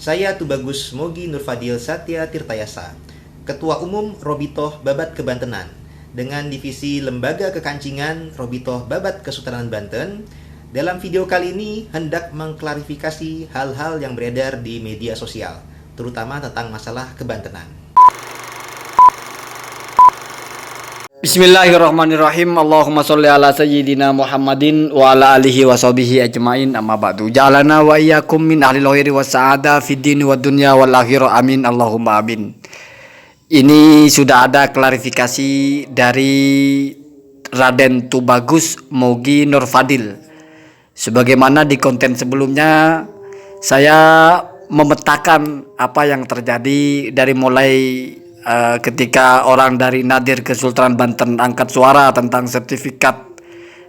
Saya Tubagus Mogi Nurfadil Satya Tirtayasa, Ketua Umum Robitoh Babat Kebantenan, dengan Divisi Lembaga Kekancingan Robitoh Babat Kesultanan Banten. Dalam video kali ini hendak mengklarifikasi hal-hal yang beredar di media sosial, terutama tentang masalah kebantenan. Bismillahirrahmanirrahim. Allahumma sholli ala sayyidina Muhammadin wa ala alihi wa sahbihi ajmain, amma ba'du. Ja'alana wa iyyakum min ahli khairi was sa'ada fid dini wad dunya wal akhirah, amin Allahumma amin. Ini sudah ada klarifikasi dari Raden Tubagus Mogi Nurfadil. Sebagaimana di konten sebelumnya saya memetakan apa yang terjadi dari mulai ketika orang dari Nadir Kesultanan Banten angkat suara tentang sertifikat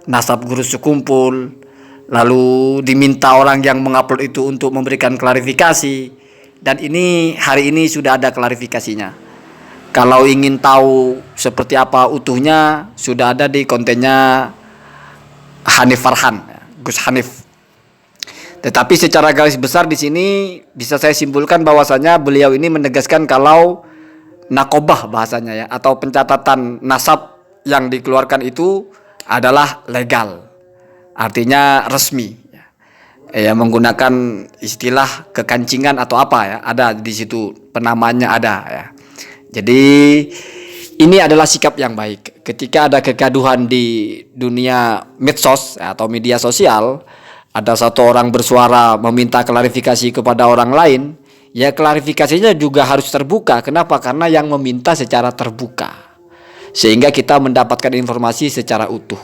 nasab guru sekumpul, lalu diminta orang yang mengupload itu untuk memberikan klarifikasi, dan ini hari ini sudah ada klarifikasinya. Kalau ingin tahu seperti apa utuhnya, sudah ada di kontennya Hanif Farhan, Gus Hanif. Tetapi secara garis besar di sini bisa saya simpulkan bahwasanya beliau ini menegaskan kalau nakobah bahasanya ya, atau pencatatan nasab yang dikeluarkan itu adalah legal, artinya resmi ya, menggunakan istilah kekancingan atau apa ya, ada di situ penamaannya ada ya. Jadi ini adalah sikap yang baik. Ketika ada kegaduhan di dunia medsos atau media sosial, ada satu orang bersuara meminta klarifikasi kepada orang lain, ya klarifikasinya juga harus terbuka. Kenapa? Karena yang meminta secara terbuka, sehingga kita mendapatkan informasi secara utuh.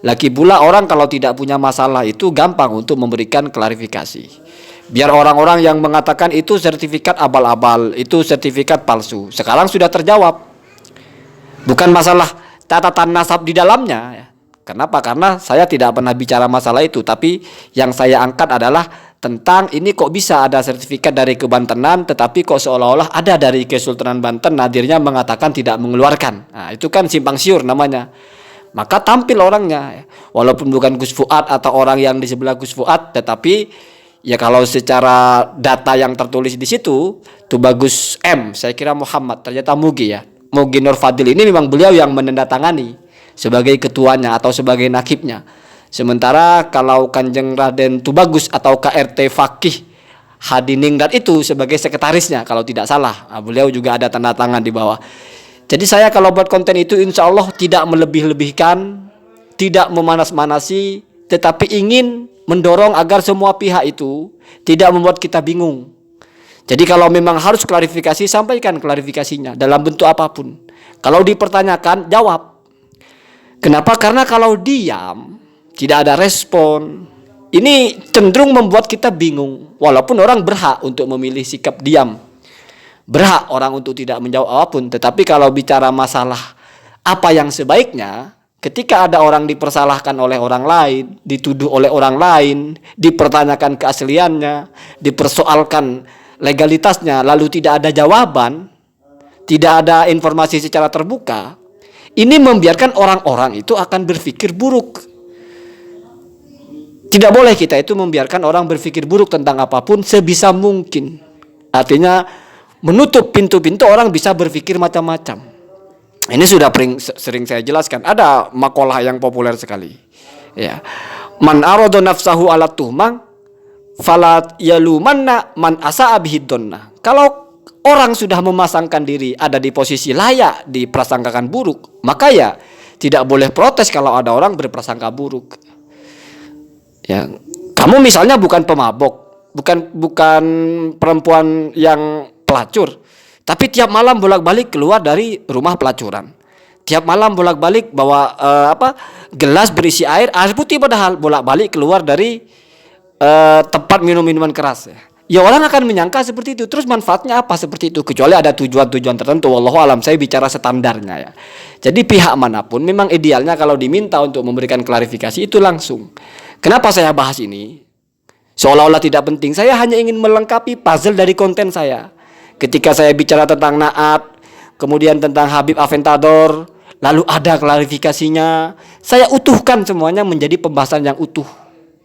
Lagi pula orang kalau tidak punya masalah itu gampang untuk memberikan klarifikasi. Biar orang-orang yang mengatakan itu sertifikat abal-abal, itu sertifikat palsu, sekarang sudah terjawab. Bukan masalah catatan nasab di dalamnya ya. Kenapa? Karena saya tidak pernah bicara masalah itu, tapi yang saya angkat adalah tentang ini kok bisa ada sertifikat dari Kebantenan tetapi kok seolah-olah ada dari Kesultanan Banten, Nadirnya mengatakan tidak mengeluarkan. Nah, itu kan simpang siur namanya. Maka tampil orangnya, walaupun bukan Gus Fuad atau orang yang di sebelah Gus Fuad, tetapi ya kalau secara data yang tertulis di situ Tubagus M, saya kira Muhammad, ternyata Mogi ya. Mogi Nurfadil ini memang beliau yang menandatangani sebagai ketuanya atau sebagai nakibnya. Sementara kalau Kanjeng Raden Tubagus atau KRT Fakih Hadiningrat itu sebagai sekretarisnya kalau tidak salah. Nah, beliau juga ada tanda tangan di bawah. Jadi saya kalau buat konten itu insya Allah tidak melebih-lebihkan, tidak memanas-manasi, tetapi ingin mendorong agar semua pihak itu tidak membuat kita bingung. Jadi kalau memang harus klarifikasi, sampaikan klarifikasinya dalam bentuk apapun. Kalau dipertanyakan, jawab. Kenapa? Karena kalau diam, tidak ada respon, ini cenderung membuat kita bingung. Walaupun orang berhak untuk memilih sikap diam, berhak orang untuk tidak menjawab apapun. Tetapi kalau bicara masalah apa yang sebaiknya, ketika ada orang dipersalahkan oleh orang lain, dituduh oleh orang lain, dipertanyakan keasliannya, dipersoalkan legalitasnya, lalu tidak ada jawaban, tidak ada informasi secara terbuka, ini membiarkan orang-orang itu akan berpikir buruk. Tidak boleh kita itu membiarkan orang berpikir buruk tentang apapun sebisa mungkin. Artinya menutup pintu-pintu orang bisa berpikir macam-macam. Ini sudah sering saya jelaskan. Ada makalah yang populer sekali. Ya. Man arada nafsahu ala tuhmang falat yalumanna man asa'a bihidonna. Kalau orang sudah memasangkan diri ada di posisi layak diprasangkakan buruk, maka ya tidak boleh protes kalau ada orang berprasangka buruk. Ya, kamu misalnya bukan pemabok, bukan perempuan yang pelacur, tapi tiap malam bolak-balik keluar dari rumah pelacuran. Tiap malam bolak-balik bawa gelas berisi air putih, padahal bolak-balik keluar dari tempat minum minuman keras ya. Ya orang akan menyangka seperti itu. Terus manfaatnya apa seperti itu? Kecuali ada tujuan-tujuan tertentu. Wallahu alam, saya bicara standarnya ya. Jadi pihak manapun memang idealnya kalau diminta untuk memberikan klarifikasi itu langsung. Kenapa saya bahas ini? Seolah-olah tidak penting. Saya hanya ingin melengkapi puzzle dari konten saya. Ketika saya bicara tentang Naat, kemudian tentang Habib Aventador, lalu ada klarifikasinya, saya utuhkan semuanya menjadi pembahasan yang utuh.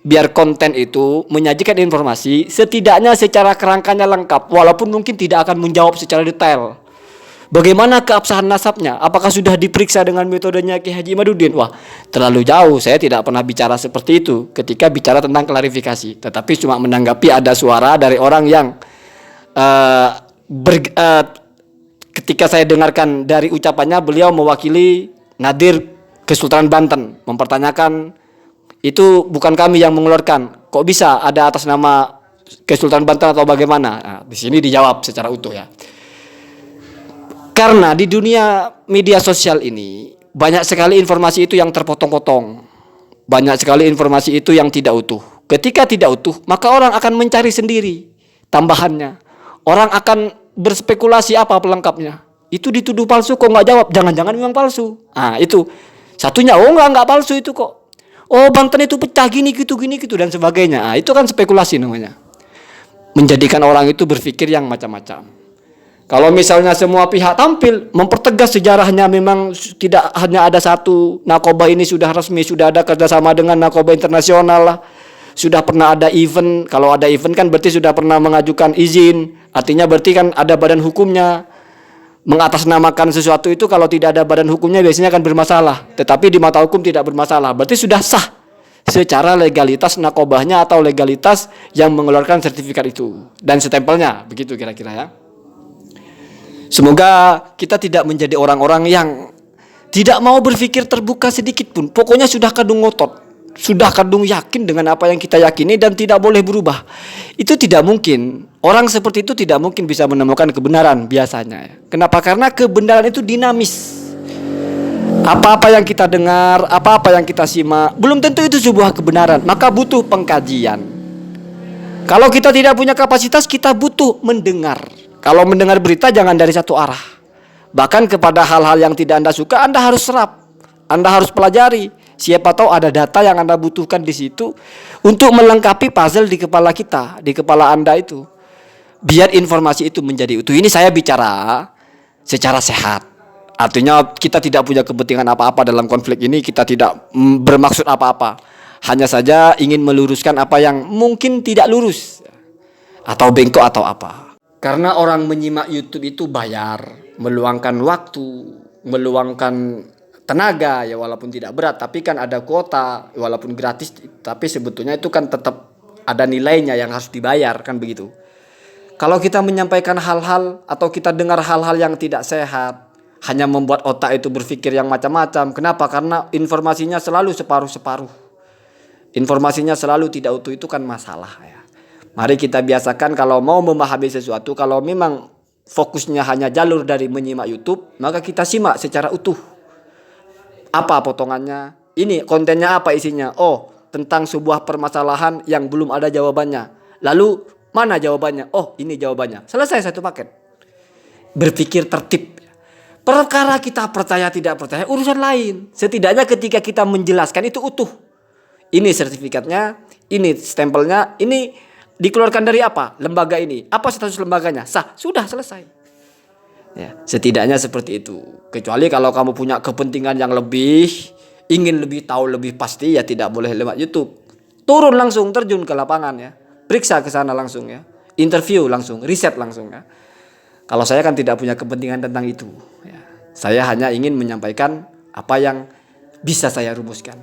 biar konten itu menyajikan informasi setidaknya secara kerangkanya lengkap, walaupun mungkin tidak akan menjawab secara detail. Bagaimana keabsahan nasabnya? Apakah sudah diperiksa dengan metodenya Ki Haji Imaduddin? Wah, terlalu jauh. Saya tidak pernah bicara seperti itu ketika bicara tentang klarifikasi. Tetapi cuma menanggapi ada suara dari orang yang ketika saya dengarkan dari ucapannya, beliau mewakili Nadir Kesultanan Banten, mempertanyakan itu bukan kami yang mengeluarkan. Kok bisa ada atas nama Kesultanan Banten atau bagaimana? Nah, di sini dijawab secara utuh ya. Karena di dunia media sosial ini banyak sekali informasi itu yang terpotong-potong. Banyak sekali informasi itu yang tidak utuh. Ketika tidak utuh, maka orang akan mencari sendiri tambahannya. Orang akan berspekulasi apa pelengkapnya. Itu dituduh palsu kok nggak jawab. Jangan-jangan memang palsu. Nah itu. Satunya, oh nggak palsu itu kok. Oh Banten itu pecah gini gitu dan sebagainya. Nah, itu kan spekulasi namanya. Menjadikan orang itu berpikir yang macam-macam. Kalau misalnya semua pihak tampil mempertegas sejarahnya, memang tidak hanya ada satu, narkoba ini sudah resmi, sudah ada kerjasama dengan narkoba internasional lah, sudah pernah ada event. Kalau ada event kan berarti sudah pernah mengajukan izin, artinya berarti kan ada badan hukumnya. Mengatasnamakan sesuatu itu kalau tidak ada badan hukumnya biasanya kan bermasalah, tetapi di mata hukum tidak bermasalah, berarti sudah sah secara legalitas narkobanya atau legalitas yang mengeluarkan sertifikat itu dan stempelnya, begitu kira-kira ya. Semoga kita tidak menjadi orang-orang yang tidak mau berpikir terbuka sedikit pun. Pokoknya sudah kadung ngotot, sudah kadung yakin dengan apa yang kita yakini dan tidak boleh berubah. Itu tidak mungkin. Orang seperti itu tidak mungkin bisa menemukan kebenaran biasanya. Kenapa? Karena kebenaran itu dinamis. Apa-apa yang kita dengar, apa-apa yang kita simak, belum tentu itu sebuah kebenaran. Maka butuh pengkajian. Kalau kita tidak punya kapasitas, kita butuh mendengar. Kalau mendengar berita jangan dari satu arah. Bahkan kepada hal-hal yang tidak Anda suka, Anda harus serap. Anda harus pelajari. Siapa tahu ada data yang Anda butuhkan di situ untuk melengkapi puzzle di kepala kita, di kepala Anda itu. Biar informasi itu menjadi utuh. Ini saya bicara secara sehat. Artinya kita tidak punya kepentingan apa-apa dalam konflik ini. Kita tidak bermaksud apa-apa. Hanya saja ingin meluruskan apa yang mungkin tidak lurus. Atau bengkok atau apa. Karena orang menyimak YouTube itu bayar, meluangkan waktu, meluangkan tenaga ya, walaupun tidak berat, tapi kan ada kuota, walaupun gratis, tapi sebetulnya itu kan tetap ada nilainya yang harus dibayar, kan begitu. Kalau kita menyampaikan hal-hal atau kita dengar hal-hal yang tidak sehat, hanya membuat otak itu berpikir yang macam-macam. Kenapa? Karena informasinya selalu separuh-separuh. Informasinya selalu tidak utuh, itu kan masalah ya. Mari kita biasakan kalau mau memahami sesuatu, kalau memang fokusnya hanya jalur dari menyimak YouTube, maka kita simak secara utuh. Apa potongannya? Ini kontennya apa isinya? Oh, tentang sebuah permasalahan yang belum ada jawabannya. Lalu mana jawabannya? Oh, ini jawabannya. Selesai satu paket. Berpikir tertib. Perkara kita percaya tidak percaya urusan lain. Setidaknya ketika kita menjelaskan itu utuh. Ini sertifikatnya, ini stempelnya, ini dikeluarkan dari apa? Lembaga ini. Apa status lembaganya? Sah. Sudah selesai. Ya, setidaknya seperti itu. Kecuali kalau kamu punya kepentingan yang lebih, ingin lebih tahu lebih pasti, ya tidak boleh lewat YouTube. Turun langsung, terjun ke lapangan ya. Periksa ke sana langsung ya. Interview langsung, riset langsung ya. Kalau saya kan tidak punya kepentingan tentang itu ya. Saya hanya ingin menyampaikan apa yang bisa saya rumuskan.